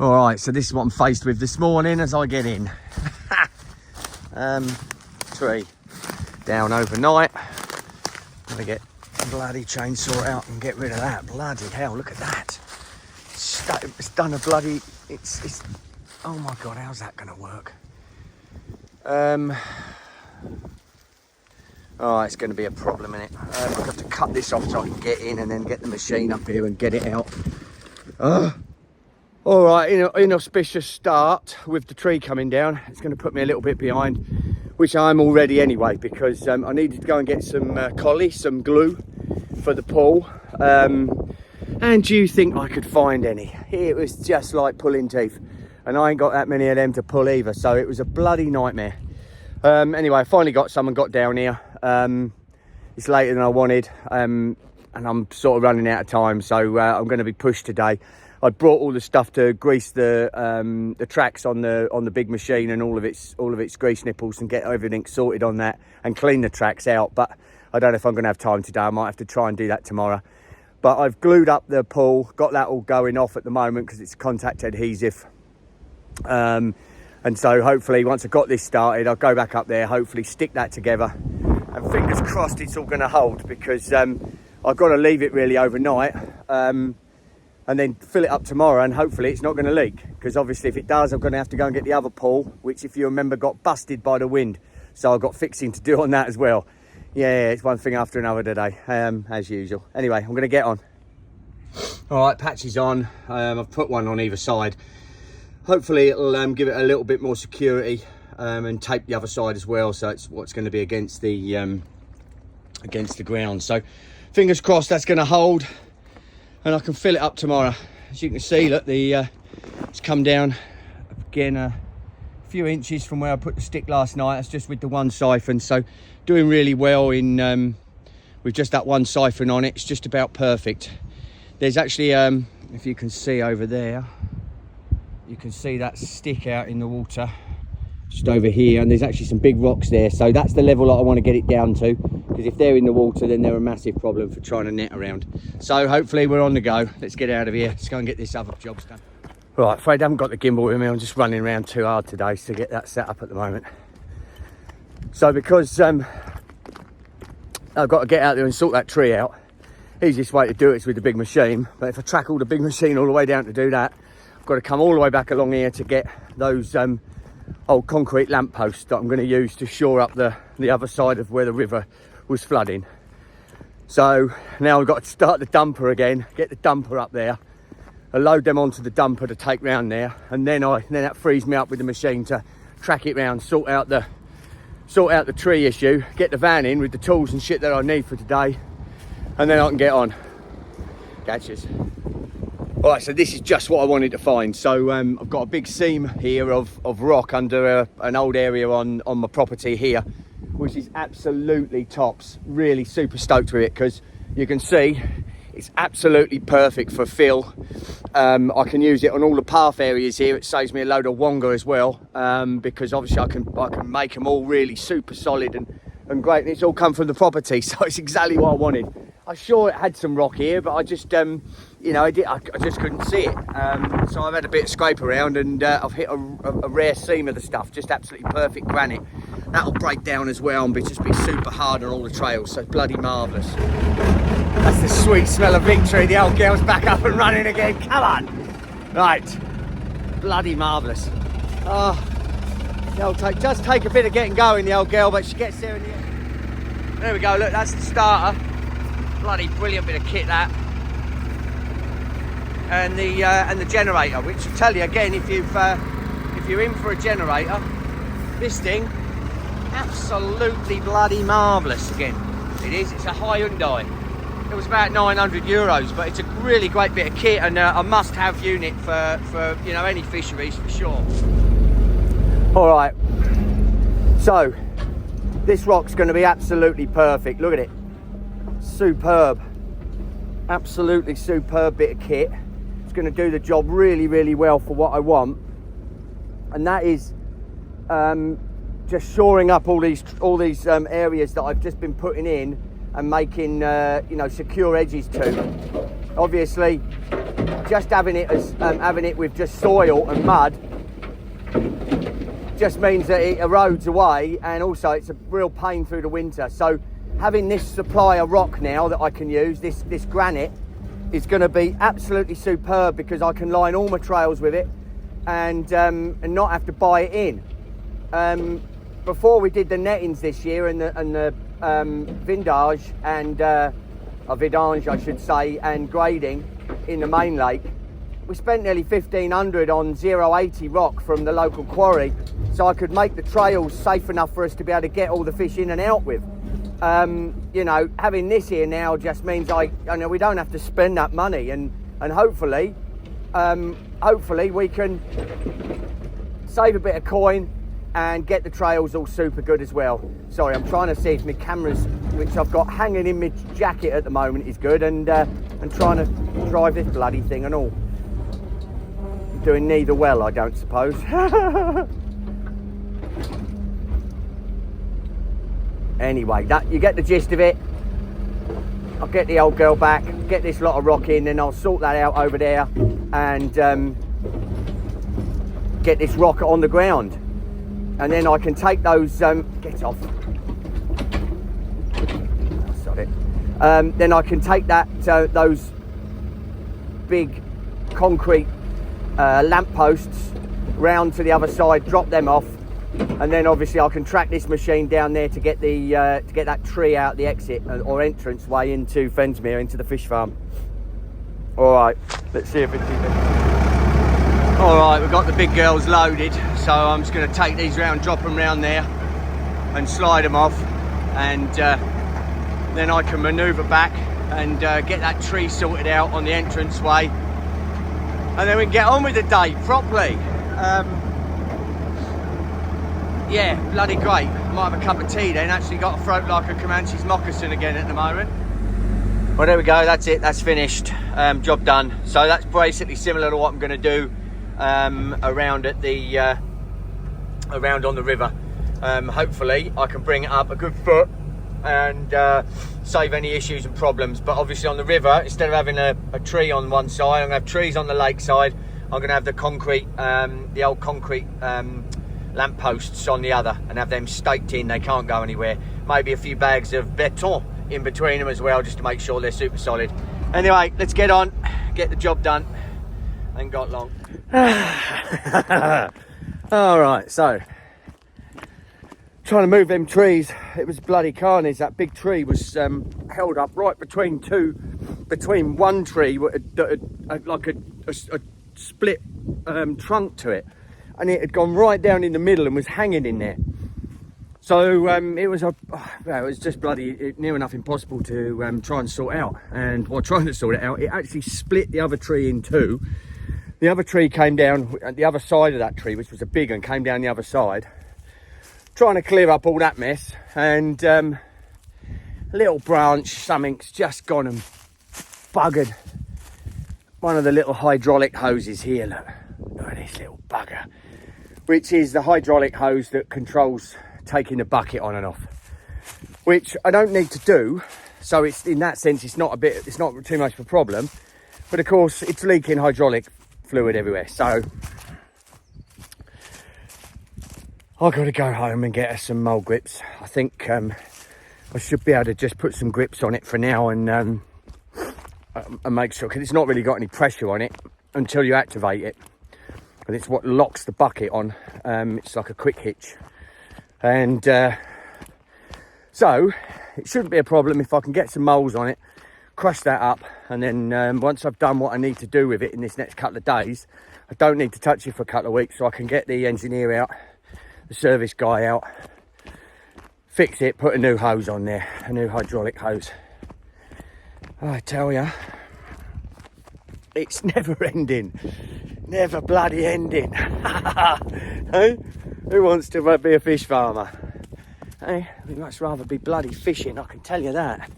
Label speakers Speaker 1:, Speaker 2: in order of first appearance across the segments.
Speaker 1: All right, so this is what I'm faced with this morning as I get in. Tree down overnight. Gotta get bloody chainsaw out and get rid of that. Bloody hell, look at that. It's done a bloody, it's, oh my God, how's that gonna work? Oh, it's gonna be a problem, innit? I'll have to cut this off so I can get in and then get the machine up here and get it out. All right, inauspicious start with the tree coming down. It's going to put me a little bit behind, which I'm already anyway, because I needed to go and get some collie, some glue for the pull. And do you think I could find any? It was just like pulling teeth, and I ain't got that many of them to pull either, so it was a bloody nightmare. Anyway, I finally got some and got down here. It's later than I wanted, and I'm sort of running out of time, so I'm going to be pushed today. I brought all the stuff to grease the tracks on the big machine and all of its grease nipples and get everything sorted on that and clean the tracks out. But I don't know if I'm going to have time today. I might have to try and do that tomorrow. But I've glued up the pull, got that all going off at the moment because it's contact adhesive. And so hopefully once I've got this started, I'll go back up there, hopefully stick that together. And fingers crossed it's all going to hold, because I've got to leave it really overnight. And then fill it up tomorrow, and hopefully it's not going to leak, because obviously if it does, I'm going to have to go and get the other pull, which, if you remember, got busted by the wind, so I've got fixing to do on that as well. Yeah, it's one thing after another today, as usual. Anyway, I'm going to get on. All right, patch is on. I've put one on either side. Hopefully it'll give it a little bit more security, and tape the other side as well, so it's what's going to be against the ground. So fingers crossed that's going to hold, and I can fill it up tomorrow. As you can see, look, it's come down again a few inches from where I put the stick last night. That's just with the one siphon, so doing really well in with just that one siphon on it. It's just about perfect. There's actually, if you can see over there, you can see that stick out in the water just over here, and there's actually some big rocks there, so that's the level that I want to get it down to, because if they're in the water then they're a massive problem for trying to net around. So hopefully we're on the go. Let's get out of here. Let's go and get this other job done. Right, afraid I haven't got the gimbal with me. I'm just running around too hard today to get that set up at the moment. So because I've got to get out there and sort that tree out, easiest way to do it is with the big machine, but if I track all the big machine all the way down to do that, I've got to come all the way back along here to get those old concrete lampposts that I'm going to use to shore up the other side of where the river was flooding. So now I've got to start the dumper again, get the dumper up there, load them onto the dumper to take round there, and then that frees me up with the machine to track it round, sort out the tree issue, get the van in with the tools and shit that I need for today, and then I can get on. Catches. All right, so this is just what I wanted to find. So I've got a big seam here of rock under an old area on my property here, which is absolutely tops. Really super stoked with it, because you can see it's absolutely perfect for fill. I can use it on all the path areas here. It saves me a load of wonga as well, because obviously I can make them all really super solid and great, and it's all come from the property, so it's exactly what I wanted. I'm sure it had some rock here, but I just I just couldn't see it. So I've had a bit of scrape around, and I've hit a rare seam of the stuff, just absolutely perfect granite. That'll break down as well and just be super hard on all the trails, so bloody marvellous. That's the sweet smell of victory. The old girl's back up and running again. Come on. Right. Bloody marvellous. Oh, does take a bit of getting going, the old girl, but she gets there in the end. There we go, look, that's the starter. Bloody brilliant bit of kit, that. And the generator, which will tell you again, if you're in for a generator, this thing, absolutely bloody marvellous again. It is, it's a high Hyundai. It was about 900 euros, but it's a really great bit of kit, and a must-have unit for any fisheries for sure. All right, so this rock's going to be absolutely perfect. Look at it, superb, absolutely superb bit of kit. It's going to do the job really, really well for what I want, and that is just shoring up all these areas that I've just been putting in and making secure edges to. Obviously, just having it as having it with just soil and mud just means that it erodes away, and also it's a real pain through the winter. So having this supply of rock now that I can use, this granite, is going to be absolutely superb, because I can line all my trails with it and not have to buy it in. Before we did the nettings this year and the vindage and vidange, I should say, and grading in the main lake, we spent nearly 1,500 on 080 rock from the local quarry, so I could make the trails safe enough for us to be able to get all the fish in and out with. You know, having this here now just means we don't have to spend that money, and hopefully we can save a bit of coin and get the trails all super good as well. Sorry, I'm trying to see if my cameras, which I've got hanging in my jacket at the moment, is good, and trying to drive this bloody thing and all. Doing neither well, I don't suppose. Anyway, you get the gist of it. I'll get the old girl back, get this lot of rock in, then I'll sort that out over there and get this rock on the ground. And then I can take those, get off. Sorry. Then I can take those big concrete lampposts round to the other side, drop them off, and then obviously I can track this machine down there to get that tree out the exit or entrance way into Fensmere, into the fish farm. All right, let's see if it's all right. We've got the big girls loaded, so I'm just going to take these round, drop them round there and slide them off, and then I can manoeuvre back and get that tree sorted out on the entrance way, and then we can get on with the day properly. Yeah, bloody great. Might have a cup of tea then. Actually got a throat like a Comanche's moccasin again at the moment. Well, there we go. That's it. That's finished. Job done. So that's basically similar to what I'm going to do around at the around on the river. Hopefully I can bring it up a good foot and save any issues and problems. But obviously on the river, instead of having a tree on one side, I'm going to have trees on the lake side. I'm going to have the concrete, the old concrete lampposts on the other, and have them staked in. They can't go anywhere. Maybe a few bags of beton in between them as well, just to make sure they're super solid. Anyway, let's get on, get the job done. Ain't got long. All right, so trying to move them trees, it was bloody carnage. That big tree was held up right between one tree like a split trunk to it, and it had gone right down in the middle and was hanging in there. So it was just bloody near enough impossible to try and sort out. And while trying to sort it out, it actually split the other tree in two. The other tree came down at the other side of that tree, which was a big one, came down the other side, trying to clear up all that mess, and a little branch, something's just gone and buggered one of the little hydraulic hoses here. Look at this little bugger, which is the hydraulic hose that controls taking the bucket on and off, which I don't need to do. So it's, in that sense, it's not too much of a problem, but of course it's leaking hydraulic fluid everywhere. So I've got to go home and get us some mole grips. I think I should be able to just put some grips on it for now and make sure, because it's not really got any pressure on it until you activate it, and it's what locks the bucket on. It's like a quick hitch, and so it shouldn't be a problem if I can get some moles on it, crush that up, and then once I've done what I need to do with it in this next couple of days, I don't need to touch it for a couple of weeks, so I can get the engineer out, the service guy out, fix it, put a new hose on there, a new hydraulic hose. I tell you, it's never ending, never bloody ending. Hey? Who wants to be a fish farmer? Hey, we'd much rather be bloody fishing, I can tell you that.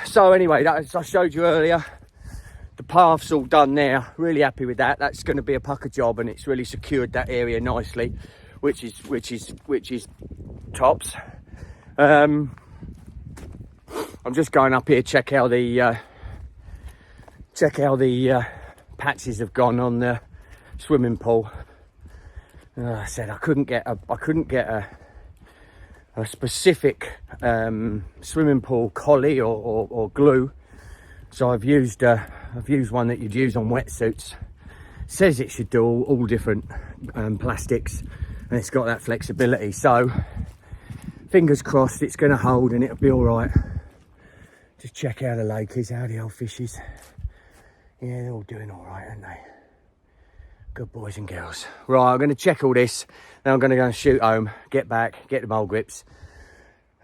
Speaker 1: So anyway, as I showed you earlier, the path's all done there. Really happy with that. That's going to be a pucker job, and it's really secured that area nicely, which is tops. I'm just going up here check how the check how the patches have gone on the swimming pool. I said I couldn't get a specific swimming pool collie or glue, so I've used one that you'd use on wetsuits. Says it should do all different plastics, and it's got that flexibility, so fingers crossed it's going to hold and it'll be all right. Just check how the lake is, how the old fish is. Yeah, they're all doing all right, aren't they? Good boys and girls. Right, I'm going to check all this. Then I'm going to go and shoot home, get back, get the mole grips,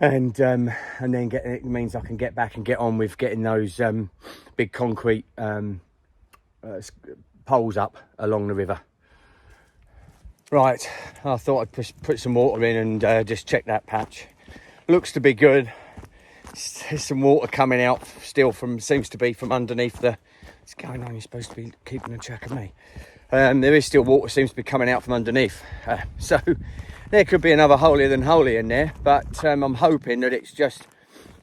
Speaker 1: and then it means I can get back and get on with getting those big concrete poles up along the river. Right, I thought I'd put some water in and just check that patch. Looks to be good. There's some water coming out still seems to be from underneath the... What's going on? You're supposed to be keeping a track of me. There is still water, seems to be coming out from underneath. So there could be another holier than holy in there, but I'm hoping that it's just...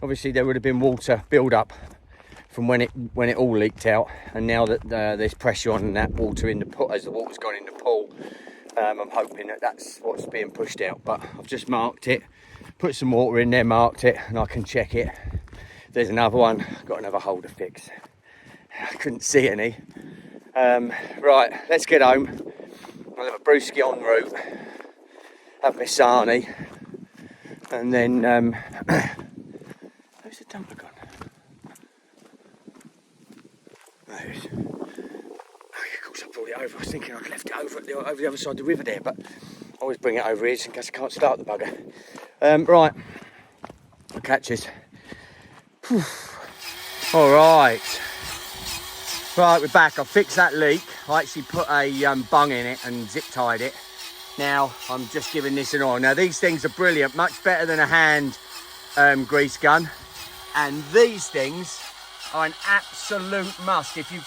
Speaker 1: Obviously there would have been water build up from when it all leaked out, and now that there's pressure on that water in the pool, as the water's gone in the pool, I'm hoping that that's what's being pushed out. But I've just marked it, put some water in there, marked it, and I can check it. There's another one, got another hole to fix. I couldn't see any. Right, let's get home. I'll have a brewski en route, have my sarnie, and then where's the dumper gone? There it is. Oh, of course I brought it over. I was thinking I'd left it over the other side of the river there, but I always bring it over here just in case I can't start the bugger. Right, the catches. All right. Right, we're back. I fixed that leak. I actually put a bung in it and zip tied it. Now I'm just giving this an oil. Now these things are brilliant, much better than a hand grease gun. And these things are an absolute must. If you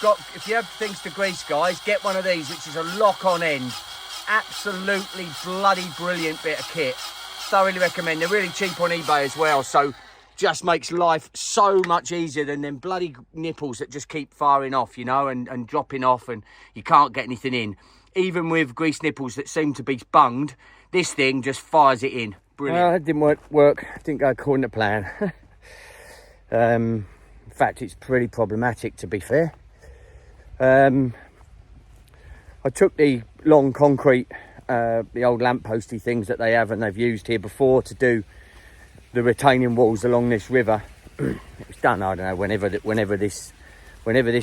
Speaker 1: have things to grease, guys, get one of these, which is a lock-on end. Absolutely bloody brilliant bit of kit. Thoroughly recommend. They're really cheap on eBay as well, so just makes life so much easier than them bloody nipples that just keep firing off, you know, and dropping off, and you can't get anything in. Even with grease nipples that seem to be bunged, this thing just fires it in. Brilliant. Well, that didn't work. Didn't go according to plan. In fact, it's pretty problematic, to be fair. I took the long concrete, the old lampposty things that they have and they've used here before to do the retaining walls along this river. It was done, I don't know, whenever this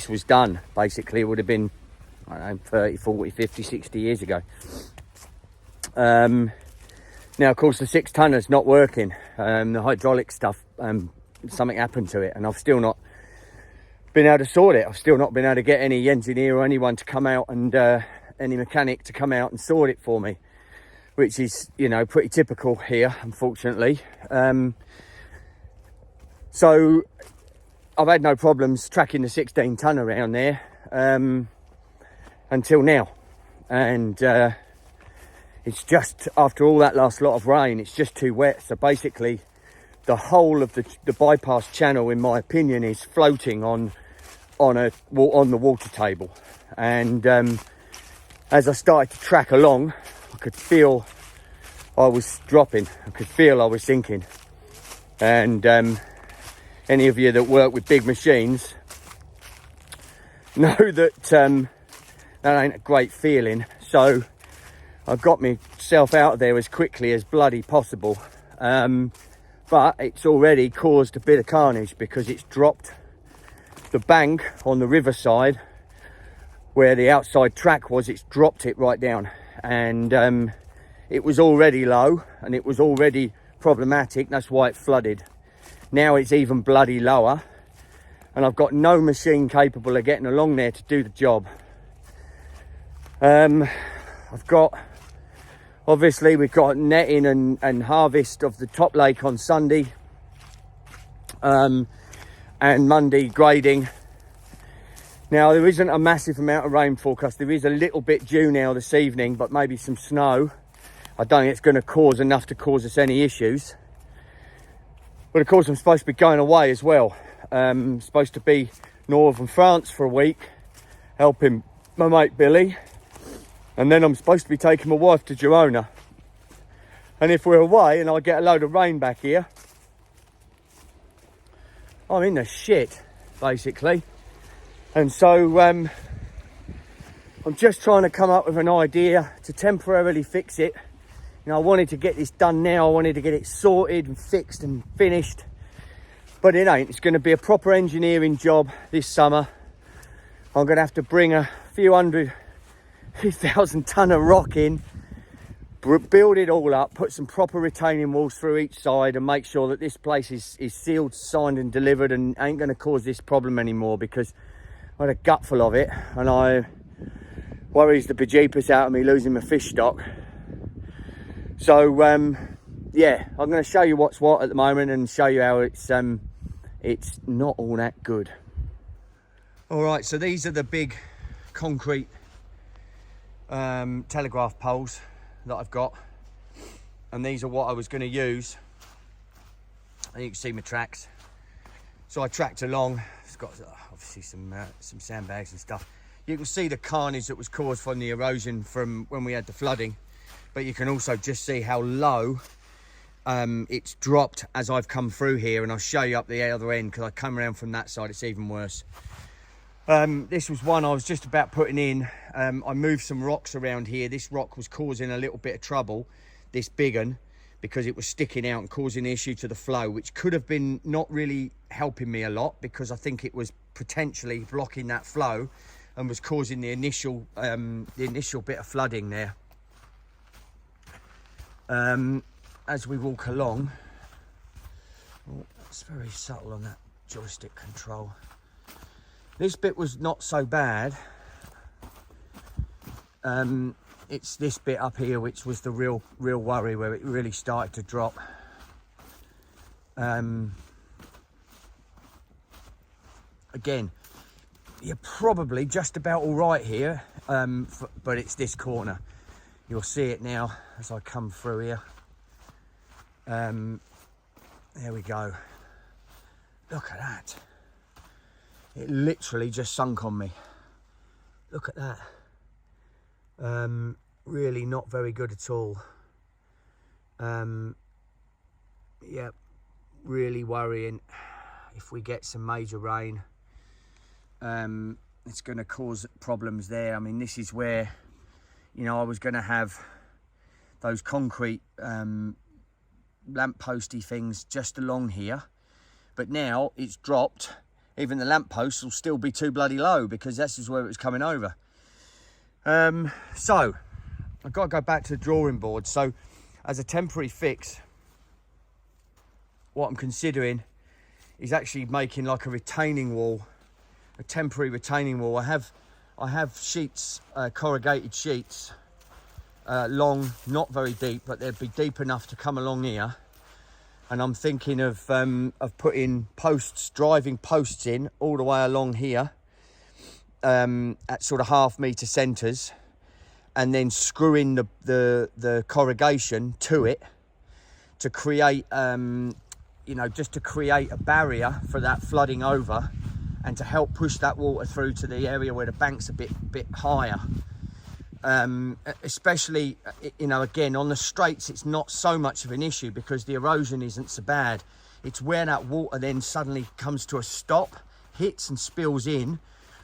Speaker 1: was done. Basically, it would have been, I don't know, 30, 40, 50, 60 years ago. Now, of course, the 6-tonner's not working. The hydraulic stuff, something happened to it, and I've still not been able to sort it. I've still not been able to get any engineer or anyone to come out and any mechanic to come out and sort it for me, which is, you know, pretty typical here, unfortunately. So I've had no problems tracking the 16-ton around there until now, and it's just, after all that last lot of rain, it's just too wet. So basically the whole of the bypass channel, in my opinion, is floating on the water table. And as I started to track along, I could feel I was dropping. I could feel I was sinking. And any of you that work with big machines know that that ain't a great feeling. So I got myself out of there as quickly as bloody possible. But it's already caused a bit of carnage because it's dropped the bank on the riverside where the outside track was. It's dropped it right down, and it was already low and it was already problematic. That's why it flooded. Now it's even bloody lower, and I've got no machine capable of getting along there to do the job. I've got, obviously we've got netting and harvest of the top lake on Sunday, and Monday grading. Now there isn't a massive amount of rain forecast. There is a little bit due now this evening, but maybe some snow. I don't think it's going to cause enough to cause us any issues. But of course I'm supposed to be going away as well. Supposed to be northern France for a week, helping my mate Billy. And then I'm supposed to be taking my wife to Girona. And if we're away and I get a load of rain back here, I'm in the shit, basically. And so I'm just trying to come up with an idea to temporarily fix it. You know, I wanted to get this done now. I wanted to get it sorted and fixed and finished. But it ain't. It's going to be a proper engineering job this summer. I'm going to have to bring a few thousand ton of rock in, build it all up, put some proper retaining walls through each side and make sure that this place is sealed, signed and delivered and ain't going to cause this problem anymore, because I had a gutful of it and I worries the bejeepers out of me losing my fish stock. So yeah, I'm going to show you what's what at the moment and show you how it's not all that good. All right, so these are the big concrete telegraph poles that I've got, and these are what I was going to use. And you can see my tracks. So I tracked along. It's got obviously some sandbags and stuff. You can see the carnage that was caused from the erosion from when we had the flooding, but you can also just see how low it's dropped as I've come through here, and I'll show you up the other end because I come around from that side. It's even worse. This was one I was just about putting in. I moved some rocks around here. This rock was causing a little bit of trouble, this big one, because it was sticking out and causing an issue to the flow, which could have been not really helping me a lot, because I think it was potentially blocking that flow and was causing the initial bit of flooding there. As we walk along, oh, that's very subtle on that joystick control. This bit was not so bad. It's this bit up here which was the real worry, where it really started to drop. Again, you're probably just about all right here, but it's this corner. You'll see it now as I come through here. There we go. Look at that. It literally just sunk on me. Look at that. Really not very good at all. Yeah, really worrying. If we get some major rain, it's going to cause problems there. I mean, this is where, you know, I was going to have those concrete lampposty things just along here, but now it's dropped. Even the lampposts will still be too bloody low, because this is where it was coming over. So I've got to go back to the drawing board. So as a temporary fix, what I'm considering is actually making like a retaining wall, a temporary retaining wall. I have sheets, corrugated sheets, long, not very deep, but they'd be deep enough to come along here. And I'm thinking of putting posts, driving posts in all the way along here, at sort of ½ metre centres, and then screwing the corrugation to it to create, you know, just to create a barrier for that flooding over, and to help push that water through to the area where the bank's a bit higher. Especially, you know, again, on the straights, it's not so much of an issue because the erosion isn't so bad. It's where that water then suddenly comes to a stop, hits and spills in,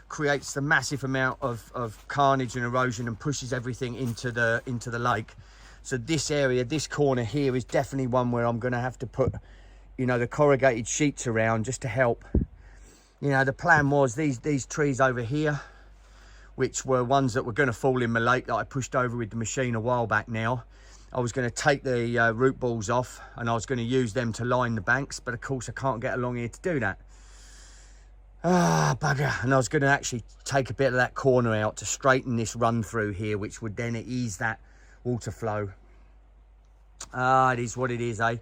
Speaker 1: creates the massive amount of carnage and erosion and pushes everything into the lake. So this area, this corner here, is definitely one where I'm going to have to put, you know, the corrugated sheets around just to help. You know, the plan was these trees over here, which were ones that were going to fall in my lake that I pushed over with the machine a while back now. I was going to take the root balls off and I was going to use them to line the banks, but of course I can't get along here to do that. Ah, bugger. And I was going to actually take a bit of that corner out to straighten this run through here, which would then ease that water flow. Ah, it is what it is, eh?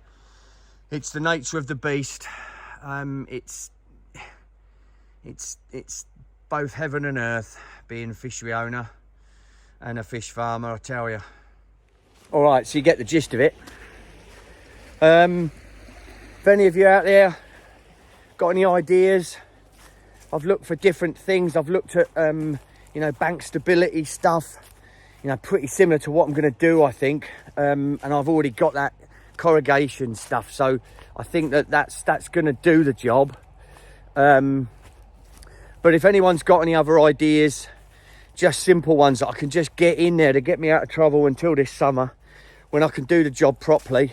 Speaker 1: It's the nature of the beast. It's both heaven and earth, being a fishery owner and a fish farmer, I tell you. All right, so you get the gist of it. If any of you out there got any ideas, I've looked for different things. I've looked at, you know, bank stability stuff, you know, pretty similar to what I'm going to do, I think. And I've already got that corrugation stuff. So I think that's going to do the job. But if anyone's got any other ideas, just simple ones that I can just get in there to get me out of trouble until this summer, when I can do the job properly,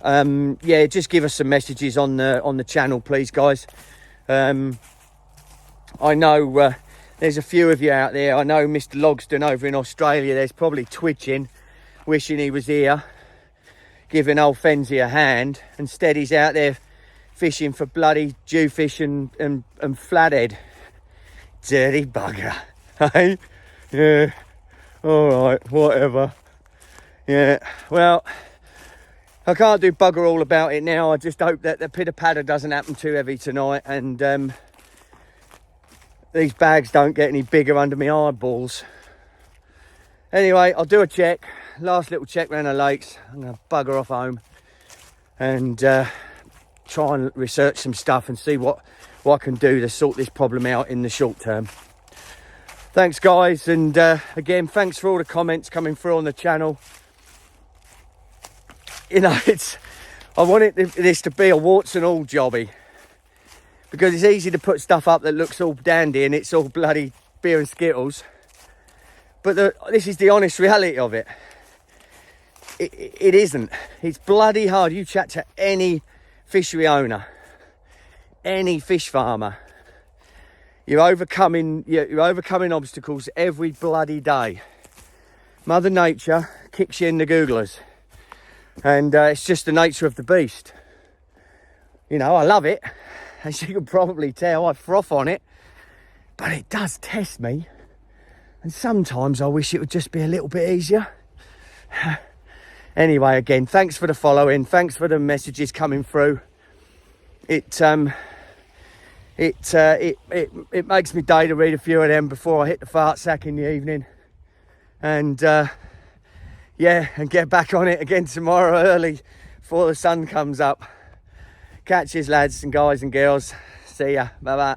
Speaker 1: yeah, just give us some messages on the channel, please, guys. I know there's a few of you out there. I know Mr. Logston over in Australia, there's probably twitching, wishing he was here, giving old Fensy a hand. Instead, he's out there fishing for bloody jewfish and flathead. Dirty bugger. Hey? Yeah. All right, whatever. Yeah, well, I can't do bugger all about it now. I just hope that the pitter patter doesn't happen too heavy tonight, and these bags don't get any bigger under my eyeballs. Anyway, I'll do a check, last little check around the lakes. I'm gonna bugger off home and try and research some stuff and see what I can do to sort this problem out in the short term. Thanks, guys, and again, thanks for all the comments coming through on the channel. You know, I want this to be a warts and all jobby, because it's easy to put stuff up that looks all dandy and it's all bloody beer and Skittles. But this is the honest reality of it. It isn't. It's bloody hard. You chat to any fishery owner, any fish farmer, you're overcoming obstacles every bloody day. Mother Nature kicks you in the googlers, and it's just the nature of the beast. You know, I love it, as you can probably tell. I froth on it, but it does test me, and sometimes I wish it would just be a little bit easier. Anyway, again, thanks for the following, thanks for the messages coming through. It makes me day to read a few of them before I hit the fart sack in the evening, and yeah, and get back on it again tomorrow early before the sun comes up. Catches, lads and guys and girls. See ya. Bye bye.